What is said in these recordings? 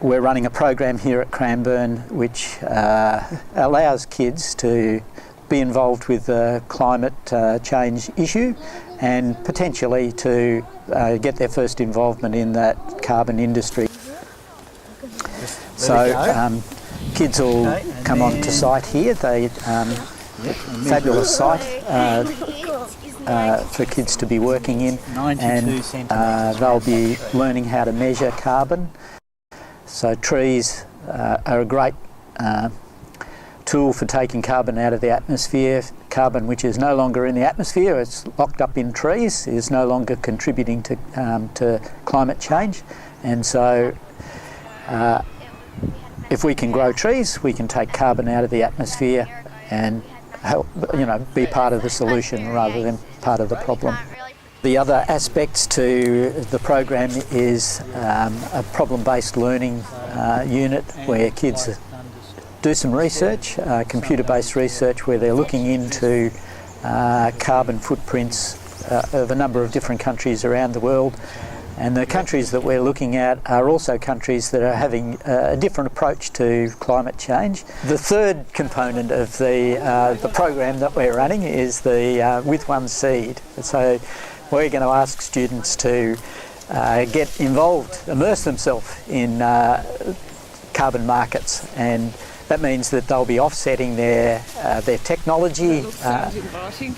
we're running a program here at Cranbourne which allows kids to be involved with the climate change issue and potentially to get their first involvement in that carbon industry. So kids will come on to site here. Fabulous site for kids to be working in, and they'll be learning how to measure carbon. So trees are a great tool for taking carbon out of the atmosphere. Carbon which is no longer in the atmosphere, it's locked up in trees, is no longer contributing to climate change. And so if we can grow trees, we can take carbon out of the atmosphere and help, be part of the solution rather than part of the problem. The other aspects to the program is a problem-based learning unit where kids do some research, computer-based research, where they're looking into carbon footprints of a number of different countries around the world. And the countries that we're looking at are also countries that are having a different approach to climate change. The third component of the program that we're running is the WithOneSeed. So we're going to ask students to get involved, immerse themselves in carbon markets, and that means that they'll be offsetting their technology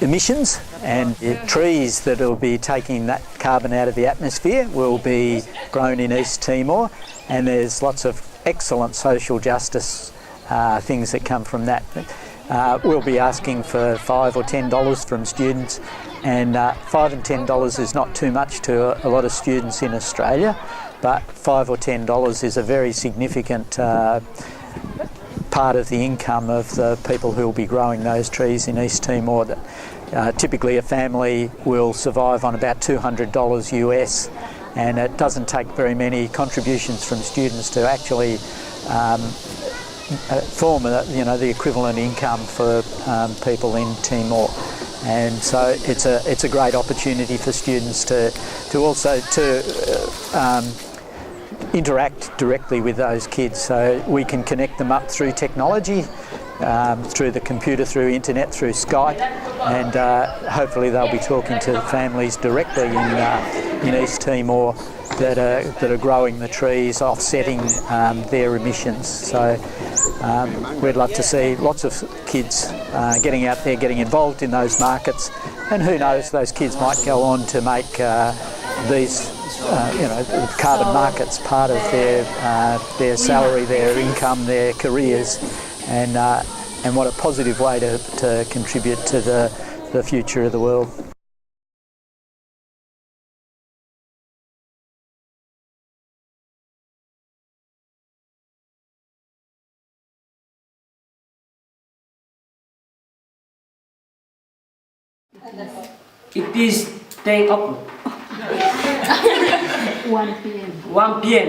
emissions, and the trees that will be taking that carbon out of the atmosphere will be grown in East Timor, and there's lots of excellent social justice things that come from that. We'll be asking for $5 or $10 from students, and $5 and $10 is not too much to a lot of students in Australia, but $5 or $10 is a very significant part of the income of the people who will be growing those trees in East Timor. Typically a family will survive on about $200 US, and it doesn't take very many contributions from students to actually form the equivalent income for people in Timor. And so it's a great opportunity for students to also interact directly with those kids, so we can connect them up through technology, through the computer, through internet, through Skype, and hopefully they'll be talking to the families directly in East Timor that are growing the trees, offsetting their emissions. So we'd love to see lots of kids getting out there, getting involved in those markets, and who knows, those kids might go on to make these carbon markets part of their salary, their income, their careers, and what a positive way to contribute to the future of the world. It is 10 o'clock. 1 p.m. 1 p.m.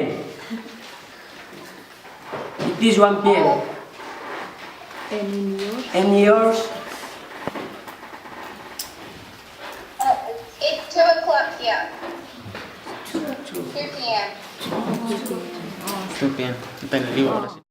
It is 1 p.m. And yours? And yours? It's 2 o'clock here. 2 2 p.m. 2 p.m. 2 p.m. Depende del libro.